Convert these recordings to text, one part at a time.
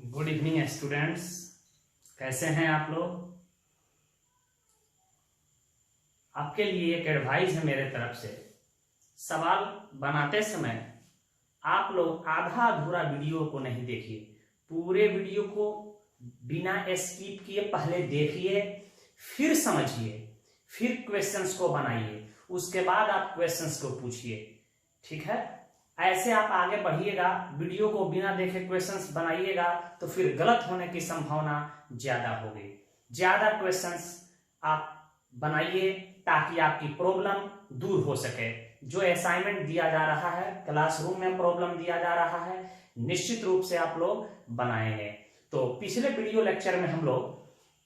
Good evening students, कैसे हैं आप लोग। आपके लिए एक एडवाइस है मेरे तरफ से। सवाल बनाते समय आप लोग आधा अधूरा वीडियो को नहीं देखिए, पूरे वीडियो को बिना स्किप किए पहले देखिए, फिर समझिए, फिर क्वेश्चंस को बनाइए, उसके बाद आप क्वेश्चंस को पूछिए। ठीक है, ऐसे आप आगे बढ़िएगा। वीडियो को बिना देखे क्वेश्चंस बनाइएगा तो फिर गलत होने की संभावना ज्यादा होगी। ज्यादा क्वेश्चंस आप बनाइए ताकि आपकी प्रॉब्लम दूर हो सके। जो असाइनमेंट दिया जा रहा है, क्लासरूम में प्रॉब्लम दिया जा रहा है, निश्चित रूप से आप लोग बनाएंगे। तो पिछले वीडियो लेक्चर में हम लोग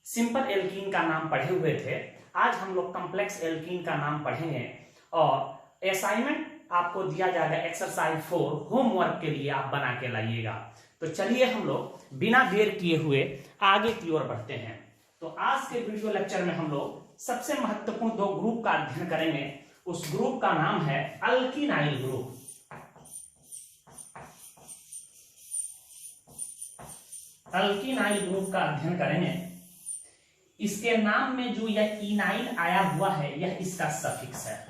सिंपल एल्कीन का नाम पढ़े हुए थे। आज हम लोग कॉम्प्लेक्स एल्कीन का नाम पढ़ेंगे और असाइनमेंट आपको दिया जाएगा एक्सरसाइज 4 होमवर्क के लिए, आप बना के लाइएगा। तो चलिए हम लोग बिना देर किए हुए आगे की ओर बढ़ते हैं। तो आज के वीडियो लेक्चर में हम लोग सबसे महत्वपूर्ण दो ग्रुप का अध्ययन करेंगे। उस ग्रुप का नाम है अल्किनाइल ग्रुप। अल्किनाइल ग्रुप का अध्ययन करेंगे। इसके नाम में जो यह इनाइल आया हुआ है, यह इसका सफिक्स है।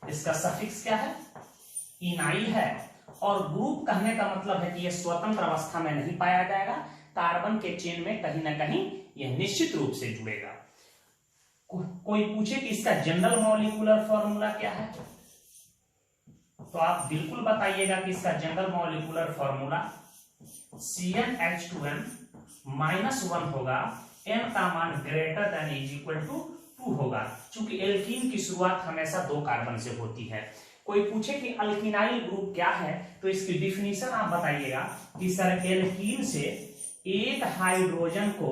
इसका सफिक्स क्या है? इनाइल है। और ग्रुप कहने का मतलब है कि यह स्वतंत्र अवस्था में नहीं पाया जाएगा, कार्बन के चेन में कहीं ना कहीं यह निश्चित रूप से जुड़ेगा। कोई पूछे कि इसका जनरल मॉलिक्यूलर फॉर्मूला क्या है, तो आप बिल्कुल बताइएगा कि इसका जनरल मॉलिक्यूलर फॉर्मूला CnH2n -1 होगा, n का मान greater than is equal to 2 होगा। चूंकि एल्कीन की शुरुआत हमेशा 2 कार्बन से होती है। कोई पूछे कि अल्किनाइल ग्रुप क्या है, तो इसकी डिफिनीशन आप बताइएगा कि सर एल्कीन से एक हाइड्रोजन को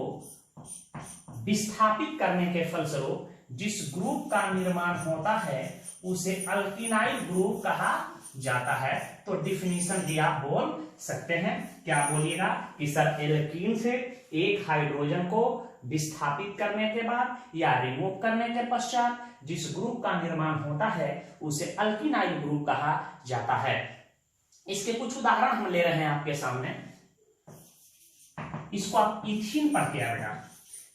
विस्थापित करने के फलस्वरूप जिस ग्रुप का निर्माण होता है उसे अल्किनाइल ग्रुप कहा जाता है। तो डिफिनीशन भी आप बोल सकते हैं। क्या बोलिएगा कि सर एल्कीन से एक हाइड्रोजन को विस्थापित करने के बाद या रिमूव करने के पश्चात जिस ग्रुप का निर्माण होता है उसे अल्किनाइल ग्रुप कहा जाता है। इसके कुछ उदाहरण हम ले रहे हैं आपके सामने। इसको आप इथीन पढ़ते हैं बेटा,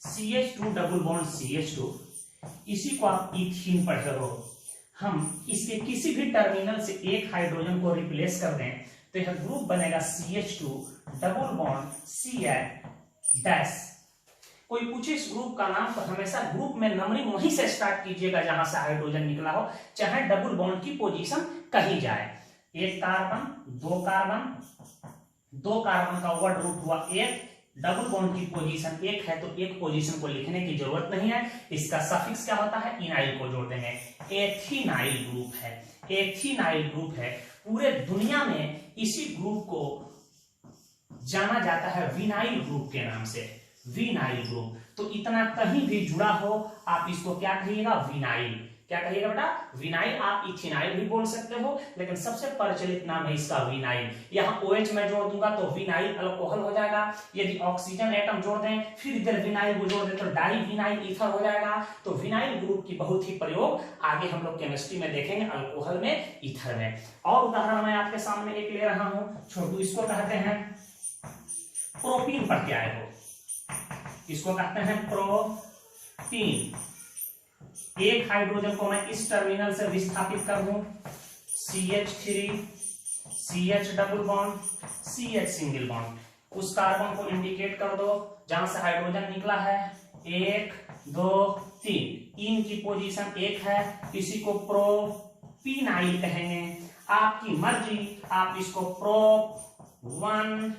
CH2 डबल बॉन्ड CH2, इसी को आप इथीन पढ़ते हो। हम इसके किसी भी टर्मिनल से एक हाइड्रोजन को रिप्लेस कर दें तो यह ग्रुप बनेगा CH2 double bond CH dash. कोई पूछे इस ग्रुप का नाम, तो हमेशा ग्रुप में नंबरिंग वहीं से स्टार्ट कीजिएगा जहां से हाइड्रोजन निकला हो, चाहे डबल बॉन्ड की पोजीशन कही जाए। एक कार्बन, दो कार्बन, दो कार्बन का वर्ड रूट हुआ एक, डबल बॉन्ड की पोजीशन एक है तो एक पोजीशन को लिखने की जरूरत नहीं है। इसका सफिक्स क्या होता है? इनाइल को जोड़ देंगे। एथिनाइल ग्रुप है, एथिनाइल ग्रुप है। पूरे दुनिया में इसी ग्रुप को जाना जाता है विनाइल ग्रुप के नाम से, विनाइल ग्रुप। तो इतना कहीं भी जुड़ा हो आप इसको क्या कहिएगा? विनाइल। क्या कहिएगा बेटा? विनाइल। आप इथिनाइल भी बोल सकते हो, लेकिन सबसे प्रचलित नाम है इसका विनाइल। यहाँ OH में जोड़ दूंगा तो विनाइल अल्कोहल हो जाएगा। यदि ऑक्सीजन एटम जोड़ दें फिर इधर विनाइल को जोड़ दें तो डाई विनाइल ईथर हो जाएगा। तो विनाइल ग्रुप की बहुत ही प्रयोग आगे हम लोग केमिस्ट्री में देखेंगे, अल्कोहल में, ईथर में। और उदाहरण मैं आपके सामने एक ले रहा हूं, छोटू। इसको कहते हैं प्रोपीन। पढ़ के आए हो, इसको कहते हैं प्रोपीन। एक हाइड्रोजन को मैं इस टर्मिनल से विस्थापित कर दूं, CH3 CH double bond CH single bond. उस कार्बन को इंडिकेट कर दो जहां से हाइड्रोजन निकला है, 1 2 3, इनकी पोजीशन 1 है, इसी को प्रोपीनाइल कहेंगे। आपकी मर्जी, आप इसको प्रोप 1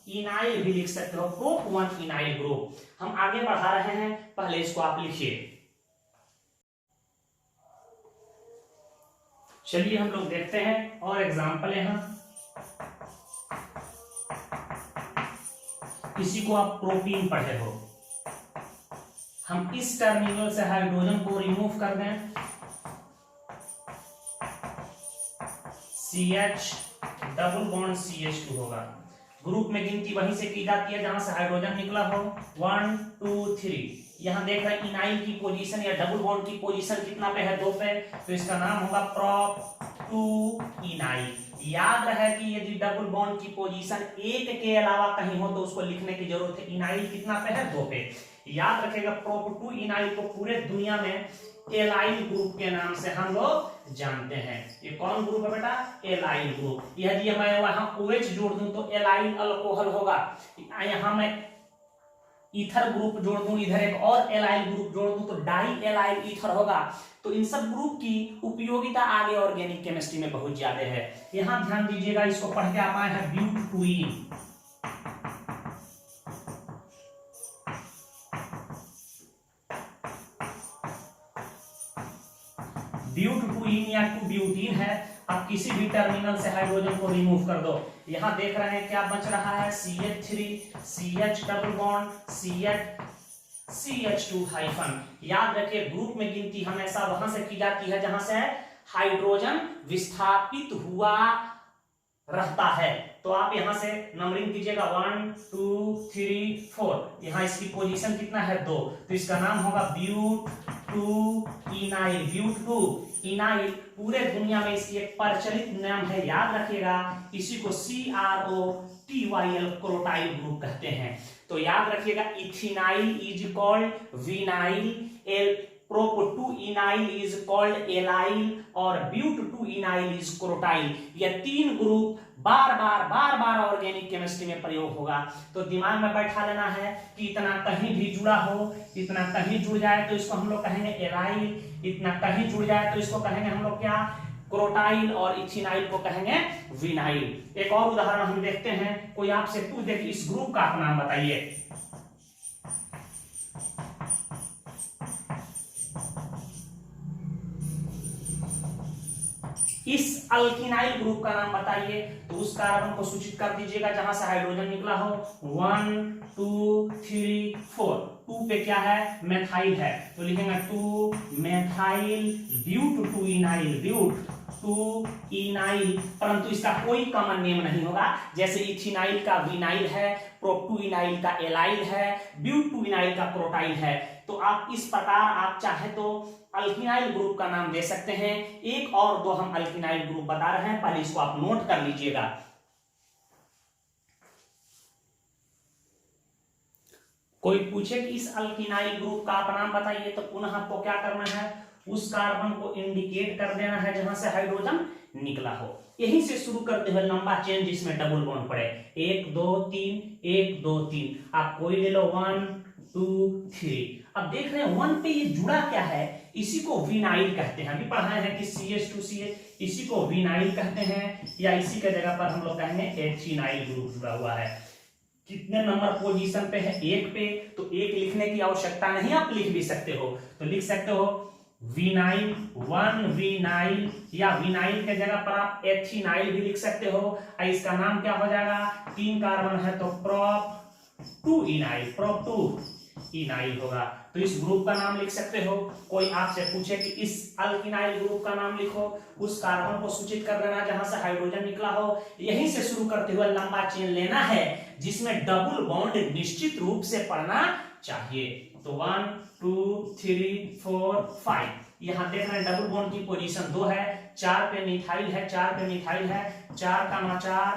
इनाइल भी लिख सकते हो, प्रोप 1 इनाइल ग्रुप। हम आगे बढ़ा रहे हैं, पहले इसको आप लिखिए। चलिए हम लोग देखते हैं और एग्जाम्पल यहां। इसी को आप प्रोपीन पढ़े हो। हम इस टर्मिनल से हाइड्रोजन को रिमूव कर दें, CH डबल बॉन्ड CH2 होगा। ग्रुप में गिनती वहीं से की जाती है जहां से हाइड्रोजन निकला हो, 1 2 3। यहां देख रहे हैं इनाइल की पोजीशन या डबल बॉन्ड की पोजीशन कितना पे है? 2 पे। तो इसका नाम होगा प्रोप 2 इनाइल। याद रहे कि यदि डबल बॉन्ड की पोजीशन एक के अलावा कहीं हो तो उसको लिखने की जरूरत है। इनाइल कितना पे है, 2 पे। याद रखेगा प्रोप 2 इनाइल को पूरे दुनिया में एलाइल ग्रुप के नाम से हम लोग जानते हैं। ये कौन ग्रुप है बेटा, एलाइल ग्रुप। यदि मैं वहां OH जोड़ दूं तो एलाइल अल्कोहल होगा। यहां मैं ईथर ग्रुप जोड़ दूं, इधर एक और एलाइल ग्रुप जोड़ दूं तो डाई एलाइल ईथर होगा। तो इन सब ग्रुप की उपयोगिता आगे ऑर्गेनिक केमिस्ट्री में बहुत ज्यादा है। यहां ध्यान दीजिएगा, इसको पढ़ के आप आए हैं ब्यूटुइन। ब्यूटुइन या 2-ब्यूटीन है। अब किसी भी टर्मिनल से हाइड्रोजन को रिमूव कर दो। यहां देख रहे हैं क्या बच रहा है, CH3 CH double bond CH2 hyphen. याद रखिए ग्रुप में गिनती हमेशा वहां से की जाती है जहां से हाइड्रोजन विस्थापित हुआ रहता है। तो आप यहां से नंबरिंग कीजिएगा 1 2 3 4। यहां इसकी पोजीशन कितना है, 2। तो इसका नाम होगा ब्यूट इनाइल। ब्यूट इनाइल पूरे दुनिया में इसकी एक प्रचलित नाम है, याद रखिएगा। इसी को CROTYL क्रोटाइल ग्रुप कहते हैं। तो याद रखिएगा ethenyl is called vinyl, prop 2 enyl is called allyl और ब्यूट 2 इनाइल इज क्रोटाइल। ये 3 ग्रुप बार बार ऑर्गेनिक केमिस्ट्री में प्रयोग होगा। तो दिमाग में बैठा लेना है कि इतना कहीं भी जुड़ा हो, इतना कहीं जुड़ जाए तो इसको हम लोग कहेंगे एलाइल, इतना कहीं जुड़ जाए तो इसको कहेंगे हम लोग क्या, क्रोटाइल, और इथिनाइल को कहेंगे विनाइल। एक और उदाहरण हम देखते हैं। कोई आपसे पूछ दे कि इस ग्रुप का आप नाम बताइए, इस अल्किनाइल ग्रुप का नाम बताइए, तो उस कार्बन को सूचित कर दीजिएगा जहां से हाइड्रोजन निकला हो। 1 2 3 4। 2 पे क्या है, मेथाइल है, तो लिखेंगे 2 मेथाइल ब्यूट 2 इनाइल, ब्यूट 2 इनाइल। परंतु इसका कोई कॉमन नेम नहीं होगा। जैसे इथिनाइल का विनाइल है, प्रोप 2 इनाइल का एलाइल है, ब्यूट 2 इनाइल का क्रोटाइल है। तो आप इस प्रकार आप चाहे तो अल्किनाइल ग्रुप का नाम दे सकते हैं। एक और 2 हम अल्किनाइल ग्रुप बता रहे हैं, पहले इसको आप नोट कर लीजिएगा। कोई पूछे कि इस अल्किनाइल ग्रुप का आप नाम बताइए, तो पुनः आपको क्या करना है, उस कार्बन को इंडिकेट कर देना है जहां से हाइड्रोजन निकला हो। यहीं से शुरू करते हुए लंबा चेन जिसमें डबल बॉन्ड पड़े, 1 2 3 1 2 3। आप कोई ले लो 1 2 3। अब देख रहे हैं 1 पे ये जुड़ा क्या है, इसी को विनाइल कहते हैं। अभी पढ़ाए हैं कि CH2CH, इसी को विनाइल कहते हैं, या इसी के जगह पर हम लोग कहेंगे एथिनाइल ग्रुप जुड़ा हुआ है। कितने नंबर पोजीशन पे है, 1 पे। तो 1 लिखने की आवश्यकता नहीं, आप लिख भी सकते हो। तो लिख सकते हो विनाइल 1 विनाइल, या विनाइल के जगह पर आप एथिनाइल भी लिख सकते हो। इसका नाम क्या हो जाएगा, 3 कार्बन है तो प्रोप 2 इनाइल, प्रोप 2 इनाइल होगा। तो इस ग्रुप का नाम लिख सकते हो। कोई आपसे पूछे कि इस अल्किनाइल ग्रुप का नाम लिखो, उस कार्बन को सूचित कर देना जहां से हाइड्रोजन निकला हो। यहीं से शुरू करते हुए लंबा चेन लेना है जिसमें डबल बॉन्ड निश्चित रूप से पड़ना चाहिए। तो 1 2 3 4 5। यहां देख रहे हैं डबल बॉन्ड की पोजीशन 2 है, 4 पे मिथाइल है, 4 पे मिथाइल है, 4 का 4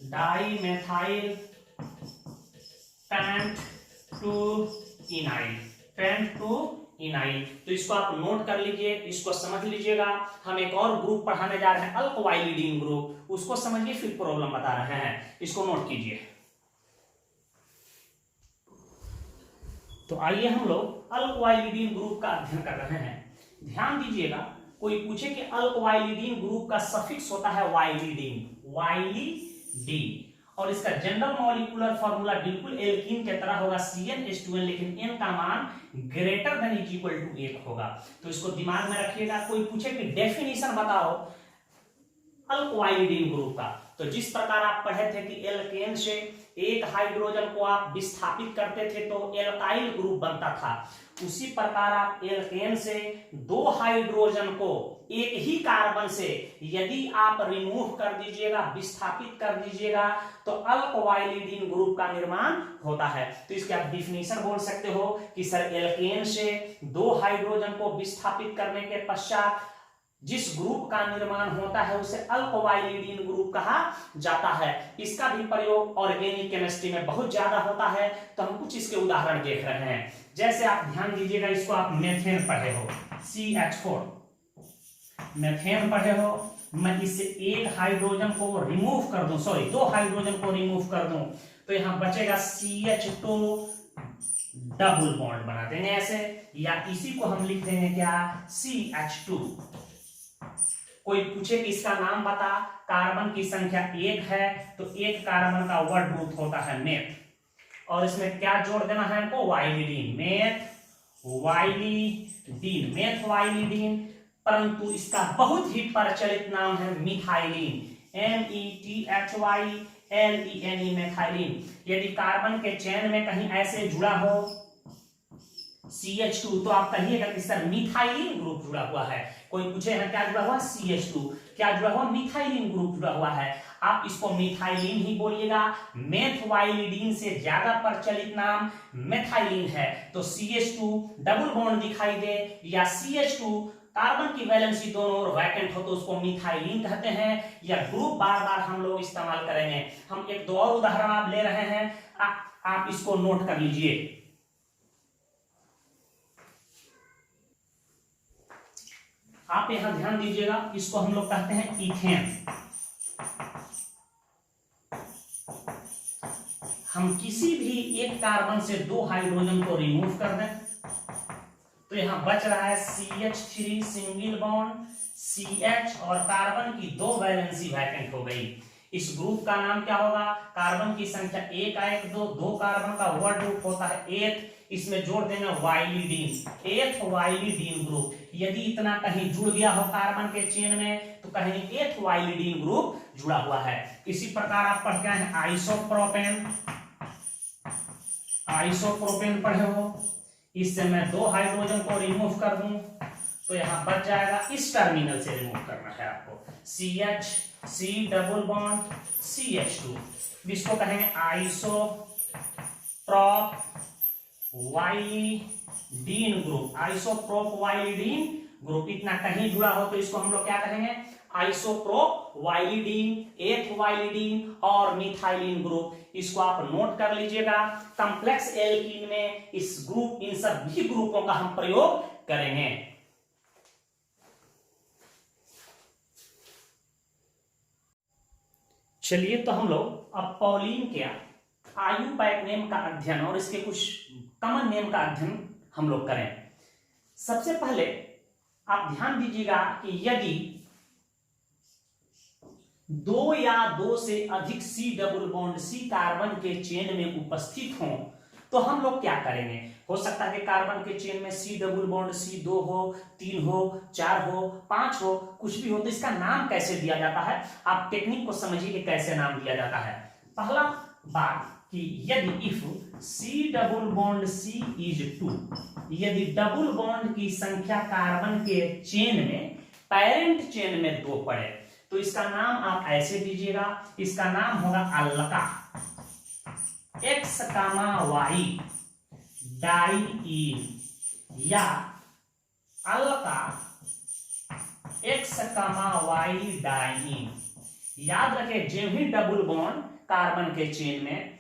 डाई मेथाइल पेंट 2 इनाइल, पेंट 2 इनाइल। तो इसको आप नोट कर लीजिए, इसको समझ लीजिएगा। हम एक और ग्रुप पढ़ाने जा रहे हैं, अल्कोवाइलिडीन ग्रुप, उसको समझिए फिर प्रॉब्लम बता रहे हैं, इसको नोट कीजिए। तो आइए हम लोग अल्कोवाइलिडीन ग्रुप का अध्ययन कर रहे हैं। ध्यान दीजिएगा, कोई पूछे कि अल्कोवाइलिडीन ग्रुप का सफिक्स होता है वाइलिडीन, वाइलिडीन, और इसका जनरल मॉलिक्यूलर फार्मूला बिल्कुल एल्कीन के तरह होगा CnH2n, लेकिन n का मान greater than is equal to 1 होगा। तो इसको दिमाग में रखिएगा। कोई पूछे कि डेफिनेशन बताओ अल्कोवाइलिडीन ग्रुप का, तो जिस प्रकार आप पढ़े थे कि एल्केन से एक हाइड्रोजन को आप विस्थापित करते थे तो एल्काइल ग्रुप बनता था, उसी प्रकार आप एल्केन से 2 हाइड्रोजन को एक ही कार्बन से यदि आप रिमूव कर दीजिएगा, विस्थापित कर दीजिएगा, तो अल्कोवाइलिडीन ग्रुप का निर्माण होता है। तो इसके आप डिफिनेशन बोल सकते हो कि सर एल्केन से 2 हाइड्रोजन को विस्थापित करने के पश्चात जिस ग्रुप का निर्माण होता है उसे अल्कोवाइलिडीन ग्रुप कहा जाता है। इसका भी प्रयोग ऑर्गेनिक केमिस्ट्री में बहुत ज्यादा होता है। तो हम कुछ इसके उदाहरण देख रहे हैं। जैसे आप ध्यान दीजिएगा, इसको आप मेथेन पढ़े हो, CH4 मेथेन पढ़े हो। मैं इससे एक हाइड्रोजन को रिमूव कर दूं, सॉरी 2 हाइड्रोजन को रिमूव कर दूं, तो यहां बचेगा CH2, डबल बॉन्ड बना देंगे ऐसे, या इसी को हम लिख देंगे क्या, CH2। कोई पूछे कि इसका नाम बता, कार्बन की संख्या 1 है, तो 1 कार्बन का वर्ड रूट होता है मेथ, और इसमें क्या जोड़ देना है हमको, वाइलिडीन, मेथ वाइलिडीन। परंतु इसका बहुत ही प्रचलित नाम है मिथाइलिन, METHYLENE, मेथाइलिन। यदि कार्बन के चेन में कहीं ऐसे जुड़ा हो CH2, तो आप कहिएगा कि सर मिथाइलिन ग्रुप जुड़ा हुआ है। कोई पूछे है क्या जुड़ा हुआ, CH2, क्या जुड़ा हुआ, मिथाइलिन ग्रुप जुड़ा हुआ है। आप इसको मिथाइलिन ही बोलिएगा। मेथवाइलिडीन से ज्यादा प्रचलित नाम मेथाइलिन है। तो CH2 डबल बॉन्ड दिखाई दे, या CH2 कार्बन की वैलेंसी दोनों ओर वैकेंट हो, तो उसको मिथाइलिन कहते हैं। या ग्रुप बार बार हम लोग इस्तेमाल करेंगे। हम एक दो और उदाहरण आप ले रहे हैं, आप इसको नोट कर लीजिए। आप यहां ध्यान दीजिएगा, इसको हम लोग कहते हैं इथेन। हम किसी भी एक कार्बन से 2 हाइड्रोजन को रिमूव कर दें, तो यहां बच रहा है CH3 सिंगल बॉन्ड, CH, और कार्बन की 2 वैलेंसी वैकेंट हो गई। इस ग्रुप का नाम क्या होगा, कार्बन की संख्या 1 1 2 कार्बन का वर्ड रूट होता है 8, इसमें जोड़ देना वाइलिडीन, एथ वाइलिडीन ग्रुप। यदि इतना कहीं जुड़ गया हो कार्बन के चेन में, तो कहीं एथ वाइलिडीन ग्रुप जुड़ा हुआ है। इसी प्रकार आप पढ़ गए हैं आइसोप्रोपेन पढ़े हो। इससे मैं 2 हाइड्रोजन को रिमूव कर दूं, तो यहां बच जाएगा, इस टर्मिनल से रिमूव करना है आपको, CH, C double bond CH2, इसको कहेंगे आइसोप्रोपवाइलिडीन ग्रुप, आइसोप्रोपवाइलिडीन ग्रुप। इतना कहीं जुड़ा हो तो इसको हम लोग क्या कहेंगे, आइसोप्रोपवाइलिडीन, एथवाइलिडीन और मिथाइलिन ग्रुप। इसको आप नोट कर लीजिएगा। कॉम्प्लेक्स एल्कीन में इस ग्रुप, इन सभी ग्रुपों का हम प्रयोग करेंगे। चलिए, तो हम लोग अब पॉलिन के आयुपैक नेम का अध्ययन और इसके कुछ कॉमन नेम का अध्ययन हम लोग करें। सबसे पहले आप ध्यान दीजिएगा कि यदि 2 या 2 से अधिक C double bond C carbon के चेन में उपस्थित हों, तो हम लोग क्या करेंगे। हो सकता है कि कार्बन के चेन में C डबल बॉन्ड C 2 हो, 3 हो, 4 हो, 5 हो, कुछ भी हो, तो इसका नाम कैसे दिया जाता है, आप टेक्निक को समझिए कि कैसे नाम दिया जाता है। पहला बात कि यदि if C double bond C is 2, यदि डबल बॉन्ड की संख्या कार्बन के चेन में, पेरेंट चेन में 2 पड़े, तो इसका नाम आप ऐसे दीजिएगा, इसका नाम होगा अल्का, X, Y डाइईन, या अल्का X, Y डाइईन। याद रखें, जो भी डबल बॉन्ड कार्बन के चेन में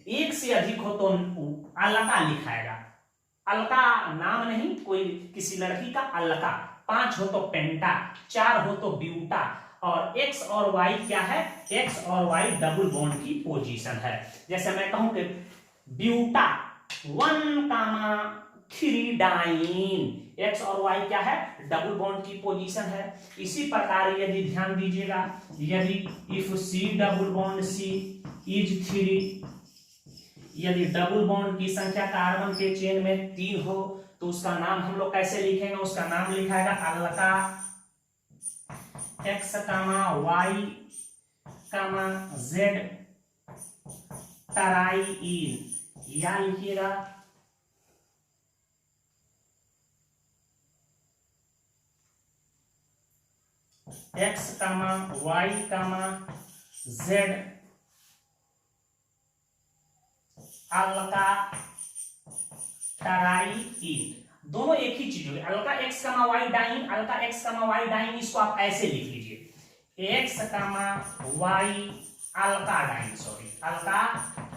1 से अधिक हो तो अल्का लिखाएगा। अल्का नाम नहीं, कोई किसी लड़की का अल्का। 5 हो तो पेंटा, 4 हो तो ब्यूटा, और X और Y क्या है, X और Y डबल बॉन्ड की पोजीशन है। जैसे मैं कहूं कि ब्यूटा 1,3 डाइन, X और Y क्या है, डबल बॉन्ड की पोजीशन है। इसी प्रकार यदि ध्यान दीजिएगा, यदि if C double bond C is 3, यदि डबल बॉन्ड की संख्या कार्बन के चेन में 3 हो, तो उसका नाम हम लोग कैसे लिखेंगे, उसका नाम लिखाएगा अल्का X, Y, Z टराइईन, या लिखिएगा X, Y, Z अल्का टराइईन। दोनों एक ही चीज होगी। Alka X comma Y diene, alka X comma Y diene, इसको आप ऐसे लिख लीजिए, X comma Y alka diene, sorry alka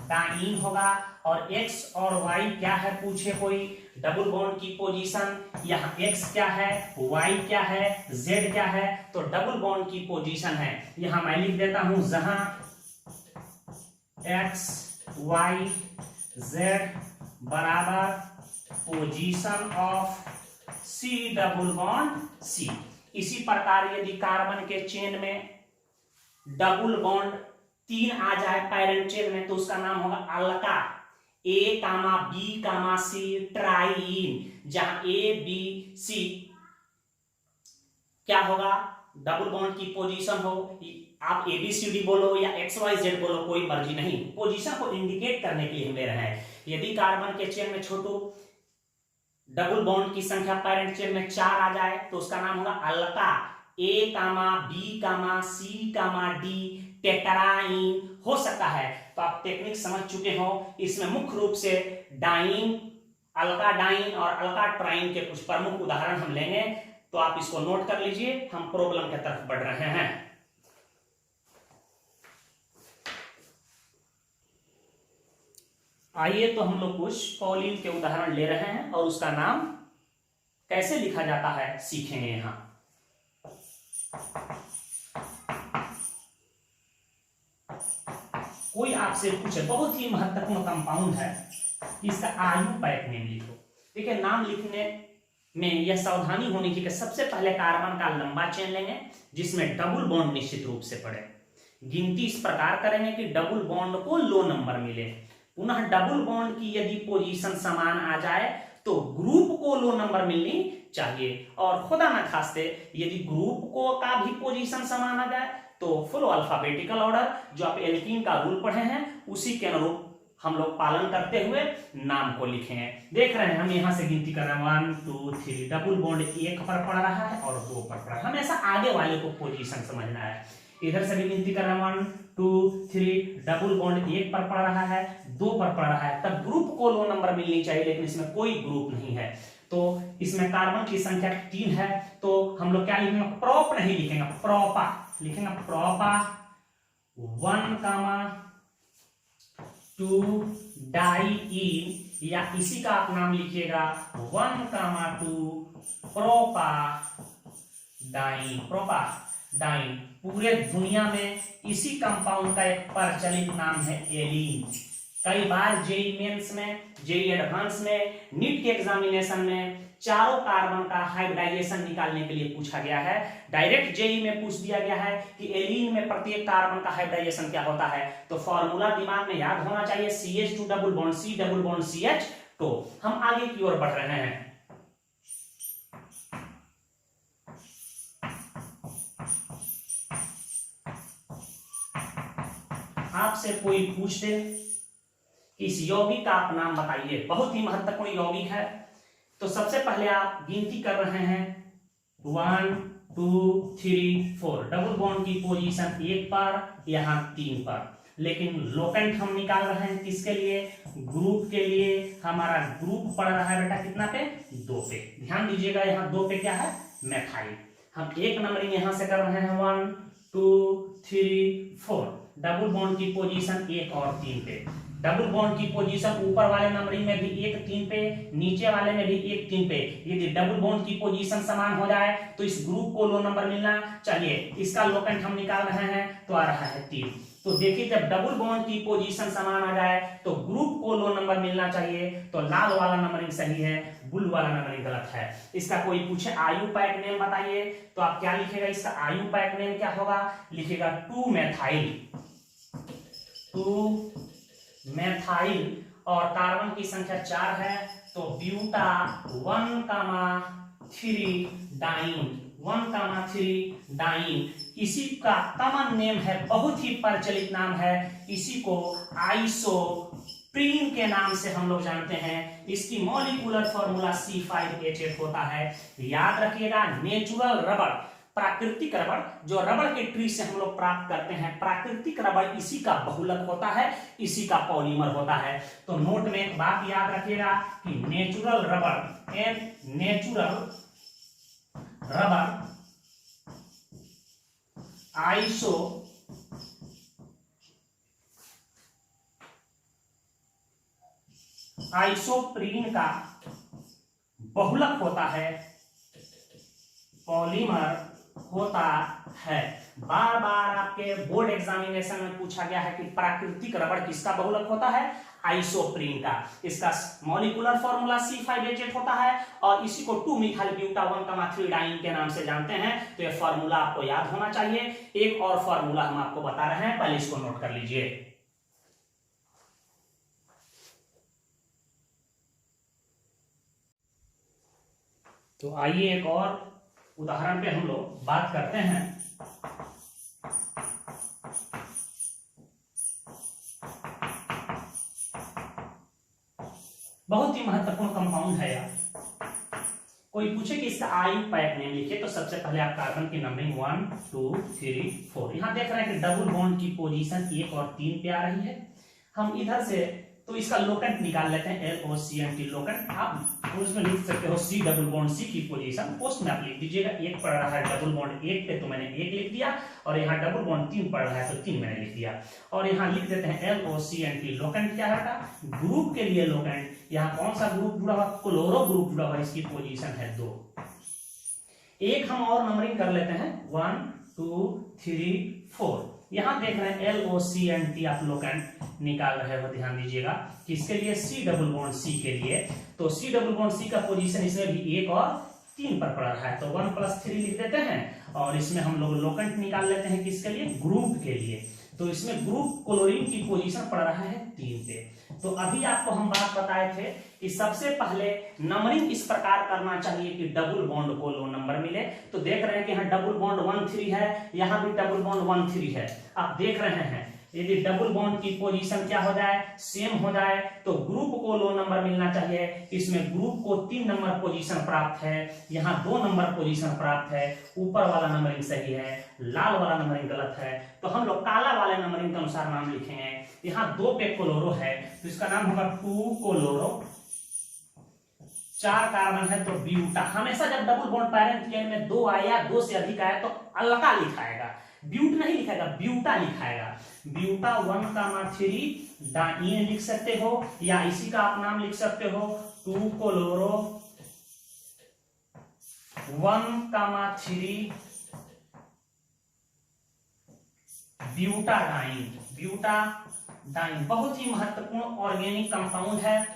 diene होगा। और एक्स और वाई क्या है पूछे कोई, डबल बॉन्ड की पोजीशन, यहाँ एक्स क्या है, वाई क्या है, जेड क्या है, तो डबल बॉन्ड की पोजीशन है। यहां मैं लिख देता हूं, जहां एक्स वाई जेड बराबर position of C double bond C. इसी प्रकार यदि कार्बन के चेन में डबल बॉन्ड 3 आ जाए पैरेंट चेन में, तो उसका नाम होगा अल्का, ए कामा बी कामा सी ट्राइन, जहां ए बी सी क्या होगा, डबल बॉन्ड की पोजीशन हो, आप ABCD बोलो या XYZ बोलो, कोई मर्जी नहीं, पोजीशन को इंडिकेट करने के लिए हम ले रहे हैं। यदि कार्बन के चेन में छोटू डबल बॉन्ड की संख्या पैरेंट चेन में 4 आ जाए, तो उसका नाम होगा अल्का, ए कामा बी कामा सी कामा डी टेट्राइन हो सकता है। तो आप टेक्निक समझ चुके हो। इसमें मुख्य रूप से डाइन, अल्का डाइन और अल्का ट्राइन के कुछ प्रमुख उदाहरण हम लेंगे, तो आप इसको नोट कर लीजिए। हम प्रॉब्लम की तरफ बढ़ रहे हैं। आइए तो हम लोग कुछ पॉलीन के उदाहरण ले रहे हैं और उसका नाम कैसे लिखा जाता है सीखेंगे। यहां कोई आपसे पूछे, बहुत ही महत्वपूर्ण कंपाउंड है, इसका आयु पैक नेम लिखो। देखिए, नाम लिखने में यह सावधानी होनी चाहिए कि सबसे पहले कार्बन का लंबा चेन लेंगे जिसमें डबल बॉन्ड निश्चित रूप से पड़े। गिनती इस प्रकार करेंगे कि डबल बॉन्ड को लो नंबर मिले। पुनः डबल बॉन्ड की यदि पोजीशन समान आ जाए तो ग्रुप को लो नंबर मिलनी चाहिए। और खुदा ना खास्ते यदि ग्रुप को का भी पोजीशन समान आ जाए तो फुल अल्फाबेटिकल ऑर्डर, जो आप एल्कीन का रूल पढ़े हैं उसी के अनुरूप हम लोग पालन करते हुए नाम को लिखेंगे। देख रहे हैं हम यहां से गिनती कर रहे हैं 1 2 3, डबल बॉन्ड 1 पर पड़ रहा है और 2 पर पड़ रहा है। हमेशा आगे वाले को पोजीशन समझना है। इधर से भी गिनती कर रहे हैं 1 2 3, डबल बॉन्ड 1 पर पड़ रहा है, 2 पर पड़ रहा है, तब ग्रुप को लो नंबर मिलनी चाहिए, लेकिन इसमें कोई ग्रुप नहीं है। तो इसमें कार्बन की संख्या 3 है, तो हम लोग क्या लिखेंगे, प्रॉप नहीं लिखेंगे, प्रोपा लिखेंगे। प्रोपा 1, 2 डाइईन, या इसी का आप नाम लिखिएगा 1, 2 प्रोपा डाइन। प्रोपा डाइन पूरे दुनिया में इसी कंपाउंड का एक प्रचलित नाम है एलीन। कई बार जेई मेंस में, जेई एडवांस में, नीट के एग्जामिनेशन में चारों कार्बन का हाइब्रिडाइजेशन निकालने के लिए पूछा गया है। डायरेक्ट जेई में पूछ दिया गया है कि एलीन में प्रत्येक कार्बन का हाइब्रिडाइजेशन क्या होता है, तो फॉर्मूला दिमाग में याद होना चाहिए, CH2 double bond C double bond CH। तो हम आगे की ओर बढ़ रहे हैं। आपसे कोई पूछ दे इस यौगिक का आप नाम बताइए, बहुत ही महत्वपूर्ण यौगिक है, तो सबसे पहले आप गिनती कर रहे हैं 1 2 3 4, डबल बॉन्ड की पोजीशन 1 पर, यहां 3 पर, लेकिन लोकेंट हम निकाल रहे हैं किसके लिए, ग्रुप के लिए। हमारा ग्रुप पड़ रहा है बेटा कितना पे, 2 पे। ध्यान दीजिएगा यहाँ 2 पे क्या है, मेथाइल। हम एक नंबरिंग यहां से कर रहे हैं 1 2 3 4, डबल बॉन्ड की पोजीशन 1 और 3 पे। डबल बॉन्ड की पोजीशन ऊपर वाले नंबरिंग में भी 1 3 पे, नीचे वाले में भी 1 3 पे। यदि डबल बॉन्ड की पोजीशन समान हो जाए तो इस ग्रुप को लो नंबर मिलना चाहिए। इसका लोकेंट हम निकाल रहे हैं तो आ रहा है 3। तो देखिए, जब डबल बॉन्ड की पोजीशन समान आ जाए तो ग्रुप को लो नंबर मिलना चाहिए, तो लाल वाला नंबरिंग सही है, ब्लू वाला नंबरिंग गलत है। इसका कोई पूछे आयु पैक नेम बताइए, तो आप क्या लिखेगा, इसका आयु पैक नेम क्या होगा, लिखेगा 2 मेथाइल। 2 मेथाइल और कार्बन की संख्या 4 है, तो ब्यूटा 1, 3 डाइन। इसी का कॉमन नेम है, बहुत ही प्रचलित नाम है, इसी को आइसोप्रीन के नाम से हम लोग जानते हैं। इसकी मॉलिक्यूलर फॉर्मूला C5H8 होता है। याद रखिएगा, नेचुरल रबर प्राकृतिक रबड़, जो रबड़ के ट्री से हम लोग प्राप्त करते हैं, प्राकृतिक रबड़ इसी का बहुलक होता है, इसी का पॉलीमर होता है। तो नोट में एक बात याद रखिएगा कि नेचुरल रबड़ एंड नेचुरल रबड़ आइसोप्रीन का बहुलक होता है, पॉलीमर होता है। बार बार आपके बोर्ड एग्जामिनेशन में पूछा गया है कि प्राकृतिक रबड़ किसका बहुलक होता है, आइसोप्रीन का। इसका मॉलिक्यूलर फॉर्मूला C5H8 होता है और इसी को 2-मिथाइल ब्यूटा 1,3 डाइन के नाम से जानते हैं। तो ये फॉर्मूला आपको याद होना चाहिए। एक और फॉर्मूला हम आपको बता रहे हैं, पहले इसको नोट कर लीजिए। तो आइए एक और उदाहरण पे हम लोग बात करते हैं। बहुत ही महत्वपूर्ण कंपाउंड है यार। कोई पूछे कि इसका आयु पैक नेम लिखिए, तो सबसे पहले आप कार्बन की नंबरिंग 1 2 3 4 यहां देख रहे हैं कि डबल बॉन्ड की पोजीशन 1 और 3 पे आ रही है। हम इधर से तो इसका लोकेंट निकाल लेते हैं, LOCNT लोकेंट। आप उसमें लिख सकते हो C डबल बॉन्ड C की पोजीशन, पोस्ट में आप लिख दीजिएगा। 1 पड़ रहा है डबल बॉन्ड 1 पे, तो मैंने 1 लिख दिया, और यहाँ डबल बॉन्ड 3 पड़ रहा है तो 3 मैंने लिख दिया। और यहाँ लिख देते हैं LOCNT लोकेंट क्या है, ग्रुप के लिए लोकेंट। यहाँ कौन सा ग्रुप जुड़ा हुआ, क्लोरो ग्रुप जुड़ा हुआ, इसकी पोजीशन है 2। एक हम और नंबरिंग कर लेते हैं 1 2 3 4। यहां देख रहे हैं LOCNT आप लोकेंट निकाल रहे हो, ध्यान दीजिएगा किसके लिए, C डबल बॉन्ड C के लिए। तो C डबल बॉन्ड C का पोजीशन इसमें भी 1 और 3 पर पड़ रहा है, तो 1 + 3 लिख देते हैं। और इसमें हम लोग लोकेंट निकाल लेते हैं किसके लिए, ग्रुप के लिए। तो इसमें ग्रुप क्लोरीन की पोजीशन पड़ रहा है 3 पे। तो अभी आपको हम बात बताए थे कि सबसे पहले नंबरिंग इस प्रकार करना चाहिए कि डबल बॉन्ड को लो नंबर मिले। तो देख रहे हैं कि यहाँ डबल बॉन्ड 1 3 है, यहाँ भी डबल बॉन्ड 1 3 है। आप देख रहे हैं यदि डबल बॉन्ड की पोजीशन क्या हो जाए, सेम हो जाए, तो ग्रुप को लो नंबर मिलना चाहिए। इसमें ग्रुप को 3 नंबर पोजीशन प्राप्त है, यहाँ 2 नंबर पोजीशन प्राप्त है। ऊपर वाला नंबरिंग सही है, लाल वाला नंबरिंग गलत है। तो हम लोग काला वाले नंबरिंग के अनुसार नाम लिखेंगे। यहाँ 2 पे क्लोरो है, तो इसका नाम होगा 2 क्लोरो। 4 कार्बन है तो ब्यूटा। हमेशा जब डबल बॉन्ड पैरेंट चेन में 2 आया, 2 से अधिक आया, तो अल्का लिखाएगा, ब्यूट नहीं लिखाएगा, ब्यूटा लिखाएगा। ब्यूटा 1,3 डाइन लिख सकते हो, या इसी का आप नाम लिख सकते हो 2 क्लोरो 1,3 ब्यूटाडाइन। ब्यूटाडाइन बहुत ही महत्वपूर्ण ऑर्गेनिक कंपाउंड है।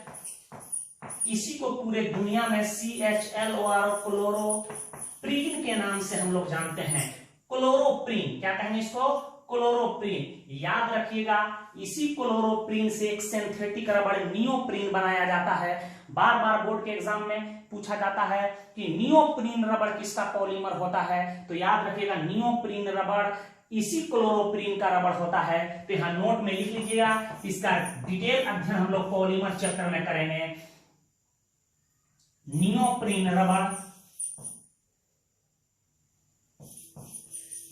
इसी को पूरे दुनिया में CHLOR क्लोरोप्रीन के नाम से हम लोग जानते हैं। क्लोरोप्रीन क्या कहेंगे इसको, क्लोरोप्रीन। याद रखिएगा, इसी क्लोरोप्रीन से एक सिंथेटिक रबड़ नियोप्रीन बनाया जाता है। बार बार बोर्ड के एग्जाम में पूछा जाता है कि नियोप्रीन रबड़ किसका पॉलीमर होता है। तो याद रखिएगा, नियोप्रीन रबड़ इसी क्लोरोप्रीन का रबड़ होता है। तो यहां नोट में लिख लीजिएगा, इसका डिटेल अध्ययन हम लोग पॉलीमर चैप्टर में करेंगे। नियोप्रीन रबड़,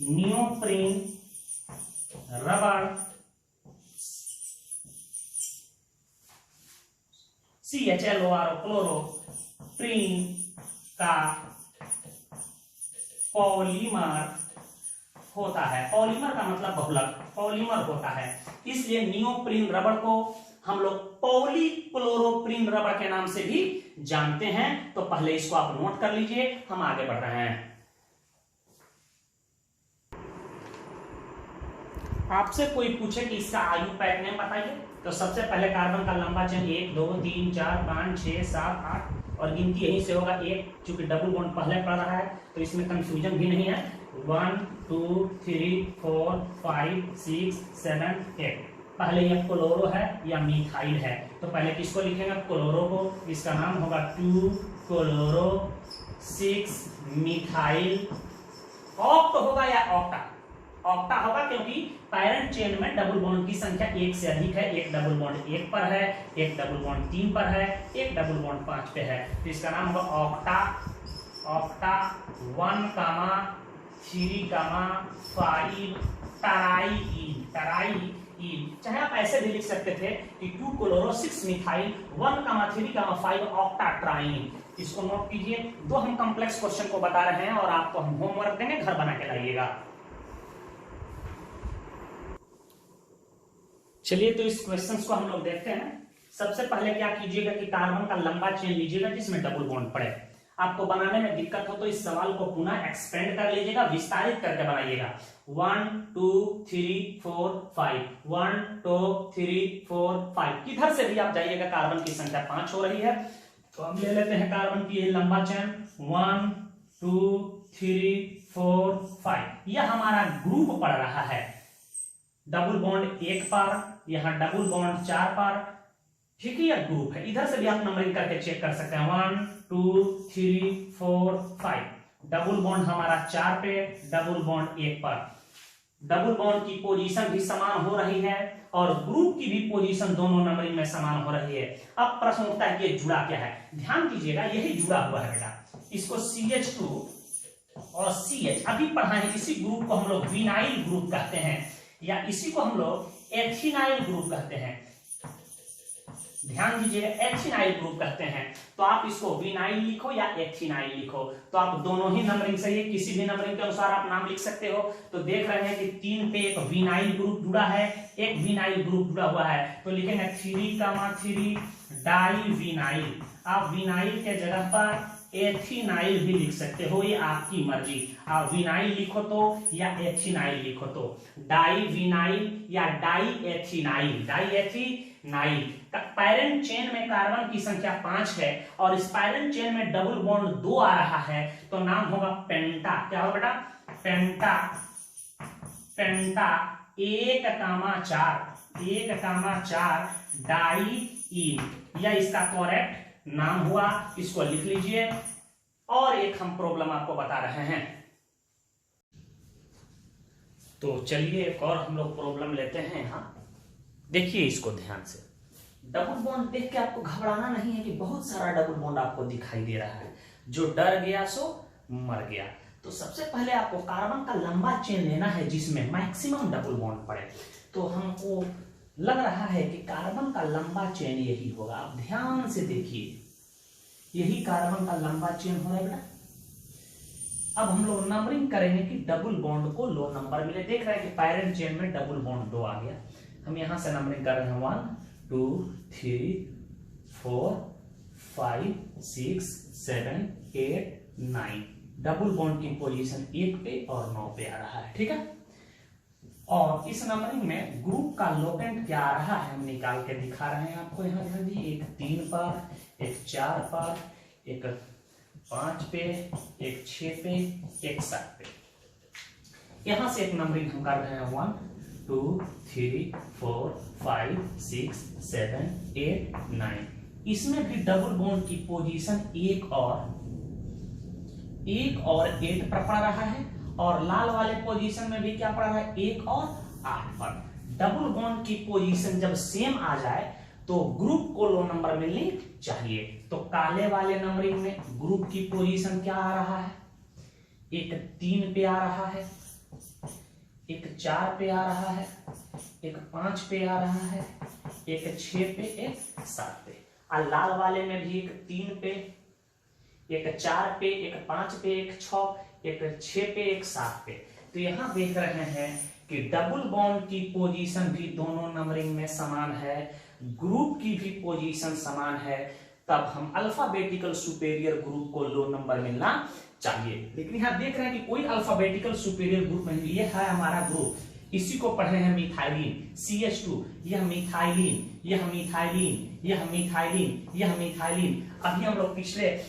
नियोप्रीन रबड़ CHLOR क्लोरोप्रीन का पॉलीमर होता है। पॉलीमर का मतलब बहुलक, पॉलीमर होता है। इसलिए नियोप्रीन रबड़ को हम लोग पॉलीक्लोरोप्रीन रबड़ के नाम से भी जानते हैं। तो पहले इसको आप नोट कर लीजिए, हम आगे बढ़ रहे हैं। आपसे कोई पूछे कि इसका आयु पैक नेम बताइए, तो सबसे पहले कार्बन का लंबा चेन 1 2 3 4 5 6 7 8 और गिनती यहीं से होगा 1, चूंकि डबल बॉन्ड पहले पड़ रहा है तो इसमें कंफ्यूजन भी नहीं है। 1 2 3 4 5 6 7 8। पहले यह क्लोरो है या मिथाइल है, तो पहले किसको लिखेंगे, क्लोरो को। इसका नाम होगा 2 क्लोरो 6 मिथाइल। ऑक्ट होगा या ऑक्टा, ऑक्टा होगा क्योंकि पैरेंट चेन में डबल बॉन्ड की संख्या 1 से अधिक है। एक डबल बॉन्ड 1 पर है, एक डबल बॉन्ड 3 पर है, एक डबल बॉन्ड 5 पे है। तो इसका नाम होगा ऑक्टा। ऑक्टा 1, 3,5 टराई चाहे आप ऐसे भी लिख सकते थे कि 2 क्लोरो 6 मिथाइल 1,3,5 ऑक्टाट्राइन। इसको नोट कीजिए। दो हम कॉम्प्लेक्स क्वेश्चन को बता रहे हैं और आपको हम होमवर्क देंगे, घर बना के लाइएगा। चलिए तो इस क्वेश्चन को हम लोग देखते हैं। सबसे पहले क्या कीजिएगा कि कार्बन का लंबा चेन लीजिएगा जिसमें डबल बॉन्ड पड़े। आपको बनाने में दिक्कत हो तो इस सवाल को पुनः एक्सपेंड कर लीजिएगा, विस्तारित करके बनाइएगा। 1 2 3 4 5 1 2 3 4 5 किधर से भी आप जाइएगा कार्बन की संख्या 5 हो रही है। तो हम ले लेते हैं कार्बन की ये लंबा चेन 1 2 3 4 5। यह हमारा ग्रुप पड़ रहा है। डबल बॉन्ड 1 पार, यहां डबल बॉन्ड 4 पार, ठीक है। यह ग्रुप है। इधर से भी आप नंबरिंग करके चेक कर सकते हैं। 1 2 3 4 5। डबल बॉन्ड हमारा 4 पे, डबल बॉन्ड 1 पर। डबल बॉन्ड की पोजीशन भी समान हो रही है और ग्रुप की भी पोजीशन दोनों नंबरिंग में समान हो रही है। अब प्रश्न उठता है कि ये जुड़ा क्या है। ध्यान दीजिएगा, यही जुड़ा हुआ है बेटा। इसको CH2 और CH अभी पढ़ा है। इसी ग्रुप को हम लोग विनाइल ग्रुप कहते हैं या इसी को हम लोग एथिनाइल ग्रुप कहते हैं। ध्यान दीजिए, एथिनाइल ग्रुप कहते हैं। तो आप इसको विनाइल लिखो या एथिनाइल लिखो, तो आप दोनों ही नंबरिंग से ही किसी भी नंबरिंग के अनुसार आप नाम लिख सकते हो। तो देख रहे हैं कि 3 पे एक विनाइल ग्रुप जुड़ा है, एक विनाइल ग्रुप जुड़ा हुआ है। तो लिखेंगे 3,3 डाई विनाइल। आप विनाइल के जगह पर एथिनाइल भी लिख सकते हो, ये आपकी मर्जी। आप विनाइल लिखो तो या एथिनाइल लिखो तो। डाई विनाइल या diethynyl, diethynyl. Parent chain में कार्बन की संख्या 5 है और इस पैरेंट चेन में डबल बॉन्ड 2 आ रहा है, तो नाम होगा पेंटा। क्या होगा बेटा? पेंटा। पेंटा 1,4 डाई-इन, यह इसका करेक्ट नाम हुआ। इसको लिख लीजिए। और एक हम प्रॉब्लम आपको बता रहे हैं। तो चलिए एक और हम लोग प्रॉब्लम लेते हैं। यहां देखिए इसको ध्यान से। डबल बॉन्ड देख के आपको घबराना नहीं है कि बहुत सारा डबल बॉन्ड आपको दिखाई दे रहा है। जो डर गया सो मर गया। तो सबसे पहले आपको कार्बन का लंबा चेन लेना है जिसमें मैक्सिमम डबल बॉन्ड पड़े। तो हमको लग रहा है कि कार्बन का लंबा चेन यही होगा। आप ध्यान से देखिए, यही कार्बन का लंबा चेन हो रहा है बेटा। अब हम लोग नंबरिंग करेंगे कि डबल बॉन्ड को लो नंबर मिले। देख रहे हैं कि पैरेंट चेन में डबल बॉन्ड 2 आ गया। हम यहां से नंबरिंग कर रहे हैं 1 2 3 4 5 6 7 8 9। डबल बॉन्ड की पोजीशन 1 पे और 9 पे आ रहा है, ठीक है। और इस नंबरिंग में ग्रुप का लोकेंट क्या आ रहा है हम निकाल के दिखा रहे हैं आपको। यहाँ ध्यान दीजिए, एक 3 पर, एक 4 पर, एक 5 पे, एक 6 पे, एक 7 पे। यहां से एक नंबरिंग हम कर रहे हैं 1 2 3 4 5 6 7 8 9। इसमें भी डबल बॉन्ड की पोजीशन 1 और 8 पर पड़ रहा है और लाल वाले पोजीशन में भी क्या पड़ रहा है? 1 और 8 पर। डबल बॉन्ड की पोजीशन जब सेम आ जाए तो ग्रुप को लो नंबर मिलनी चाहिए। तो काले वाले नंबरिंग में ग्रुप की पोजीशन क्या आ रहा है? एक 3 पे आ रहा है, एक 4 पे आ रहा है, एक 5 पे आ रहा है, एक 6 पे, एक 7 पे। और लाल वाले में भी एक 3 पे, एक 4 पे, एक 5 पे, एक 6, एक 6 पे, एक 7 पे। तो यहां देख रहे हैं कि डबल बॉन्ड की पोजीशन भी दोनों नंबरिंग में समान है, ग्रुप की भी पोजीशन समान है। तब हम अल्फाबेटिकल सुपेरियर ग्रुप को लो नंबर मिलना चाहिए। लेकिन यहां देख रहे हैं कि कोई अल्फाबेटिकल सुपेरियर ग्रुप नहीं। ये है हमारा ग्रुप, इसी को पढ़े हैं मिथाइलिन CH2। यह मिथाइलिन, यह मिथाइलिन, यह मिथाइलिन, यह मिथाइलिन। अभी हम लोग पिछले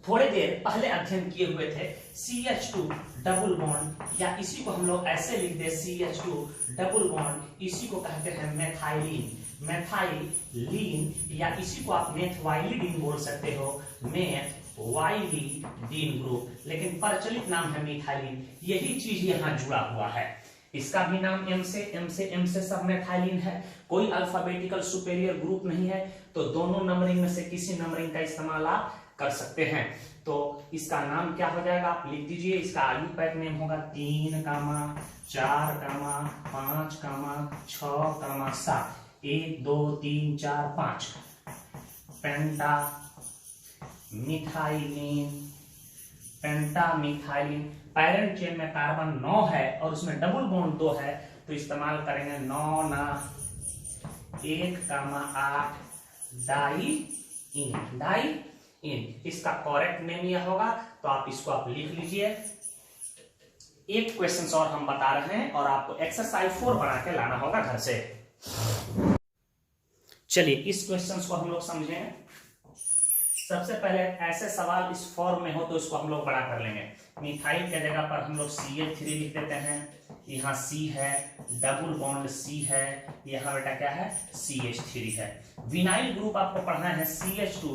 थोड़े देर पहले अध्ययन किए हुए थे CH2 डबल बॉन्ड, या इसी को हम लोग ऐसे लिख दे CH2 डबल बॉन्ड, इसी को कहते हैं मेथाइलिन। मेथाइलिन या इसी को आप मेथवाइलिडीन बोल सकते हो, मेथवाइलिडीन ग्रुप, लेकिन प्रचलित नाम है मिथाइलिन। यही चीज यहाँ जुड़ा हुआ है। इसका भी नाम M से सब मेथाइलिन है। कोई अल्फाबेटिकल सुपेरियर ग्रुप नहीं है। तो दोनों नंबरिंग में से किसी नंबरिंग का इस्तेमाल आप कर सकते हैं। तो इसका नाम क्या हो जाएगा, आप लिख दीजिए। इसका अल्फाबेट नेम होगा 3, 4, 5, 6, 7। 1 2 3 4 5 पेंटा मिथाइलिन। पेंटामिथाइलिन। पैरेंट चेन में कार्बन 9 है और उसमें डबल बॉन्ड 2 है, तो इस्तेमाल करेंगे 9 ना 1, 8 डाई इन। इसका करेक्ट नेम यह होगा, तो आप इसको आप लिख लीजिए। एक क्वेश्चन और हम बता रहे हैं और आपको एक्सरसाइज 4 बना के लाना होगा घर से। चलिए इस क्वेश्चन को हम लोग समझें। सबसे पहले ऐसे सवाल इस फॉर्म में हो तो इसको हम लोग बड़ा कर लेंगे। मिथाइल के जगह पर हम लोग CH3 लिख देते हैं। यहाँ C है, डबल बॉन्ड C है, यहाँ बेटा क्या है CH3 है। विनाइल ग्रुप आपको पढ़ना है CH2,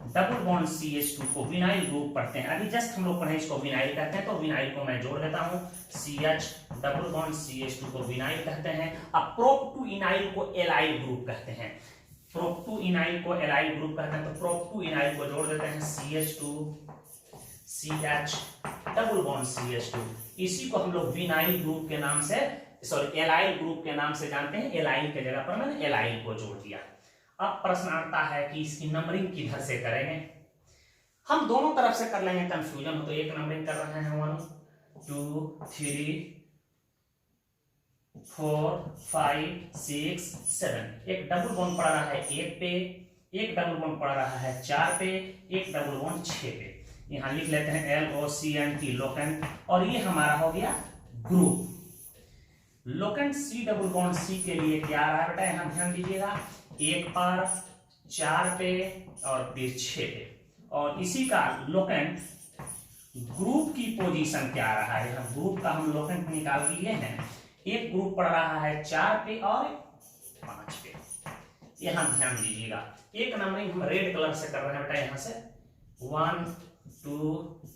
डबल बॉन्ड CH2 को विनाइल ग्रुप पढ़ते हैं। अभी जस्ट हम लोग पढ़े इसको विनाइल कहते हैं, तो विनाइल को मैं जोड़ देता हूँ। CH डबल बॉन्ड CH2 को विनाइल कहते हैं। अब प्रोप टू इनाइल को एलाइल ग्रुप कहते हैं। प्रोप टू इनाइल को एलाइल ग्रुप कहते हैं, तो प्रोप टू इनाइल को जोड़ देते हैं CH2 CH double bond CH2। इसी को हम लोग विनाइल ग्रुप के नाम से, सॉरी एलाइल ग्रुप के नाम से जानते हैं। एलाइल के जगह पर मैंने एलाइल को जोड़ दिया। अब प्रश्न आता है कि इसकी नंबरिंग किधर से करेंगे। हम दोनों तरफ से कर लेंगे, कंफ्यूजन हो तो एक नंबरिंग कर रहे हैं 1 2 3 4 5 6 7। एक डबल बॉन्ड पड़ रहा है 1 पे, एक डबल बॉन्ड पड़ रहा है 4 पे, एक डबल बॉन्ड 6 पे। यहां लिख लेते हैं LOCNT लोकेंट, और ये हमारा हो गया group. Locant C double bond C के लिए क्या आ रहा है बेटा, यहां ध्यान दीजिएगा। 1 पर, 4 पे और फिर 6 पे। और इसी का लोकेंट ग्रुप की पोजीशन क्या आ रहा है, यहाँ ग्रुप का हम लोकेंट निकाल दिए हैं। एक ग्रुप पड़ रहा है 4 पे और 5 पे। यहां ध्यान दीजिएगा, एक नंबरिंग हम रेड कलर से कर रहे हैं बेटा। यहां से 1 2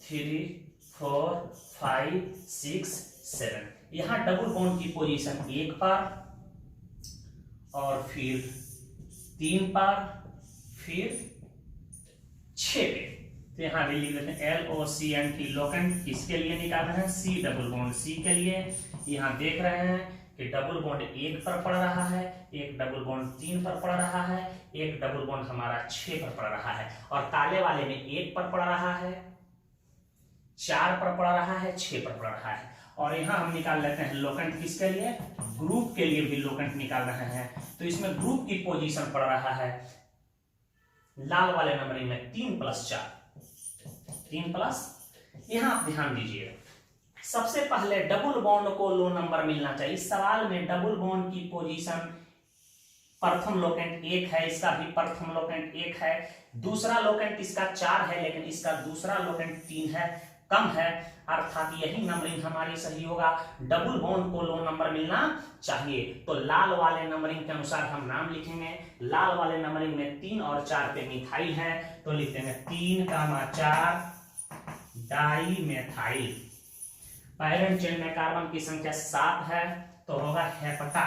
3 4 5 6 7। यहां डबल बॉन्ड की पोजीशन 1 पर और फिर 3 पर, फिर 6 पे। तो यहां भी लिख देते हैं LOCNT लोकेंट किसके लिए निकाल रहे हैं, C डबल बॉन्ड C के लिए। यहां देख रहे हैं कि डबल बॉन्ड 1 पर पड़ रहा है, एक डबल बॉन्ड 3 पर पड़ रहा है, एक डबल बॉन्ड हमारा 6 पर पड़ रहा है, और काले वाले में 1 पर पड़ रहा है, 4 पर पड़ रहा है, 6 पर पड़ रहा है। और यहां हम निकाल लेते हैं लोकेंट किसके लिए, ग्रुप के लिए भी लोकेंट निकाल रहे हैं। तो इसमें ग्रुप की पोजीशन पड़ रहा है लाल वाले नंबरिंग में 3 + 4, 3 प्लस। यहां आप ध्यान दीजिए, सबसे पहले डबल बॉन्ड को लो नंबर मिलना चाहिए। इस सवाल में डबल बॉन्ड की पोजीशन प्रथम लोकेंट 1 है, इसका भी प्रथम लोकेंट 1 है। दूसरा लोकेंट इसका 4 है, लेकिन इसका दूसरा लोकेंट 3 है, कम है, अर्थात यही नंबरिंग हमारी सही होगा। डबल बॉन्ड को लो नंबर मिलना चाहिए। तो लाल वाले नंबरिंग के अनुसार हम नाम लिखेंगे। लाल वाले नंबरिंग में 3 और 4 पे मिथाइल है, तो लिख देंगे 3, 4 डाई मेथाइल। पैरेंट चेन में कार्बन की संख्या 7 है, तो होगा हेप्टा।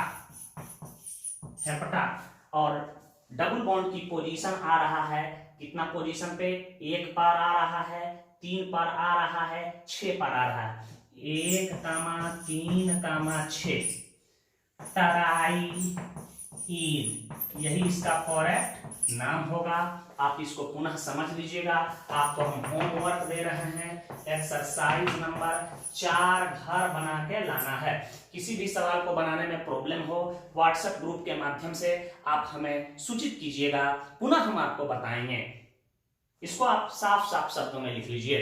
और डबल बॉन्ड की पोजीशन आ रहा है कितना पोजीशन पे, 1 पर आ रहा है, 3 पर आ रहा है, 6 पर आ रहा है। 1, 3, 6 टराई इन, यही इसका करेक्ट नाम होगा। आप इसको पुनः समझ लीजिएगा। आपको हम होमवर्क दे रहे हैं, एक्सरसाइज नंबर 4 घर बना के लाना है। किसी भी सवाल को बनाने में प्रॉब्लम हो, व्हाट्सएप ग्रुप के माध्यम से आप हमें सूचित कीजिएगा, पुनः हम आपको बताएंगे। इसको आप साफ साफ शब्दों में लिख लीजिए।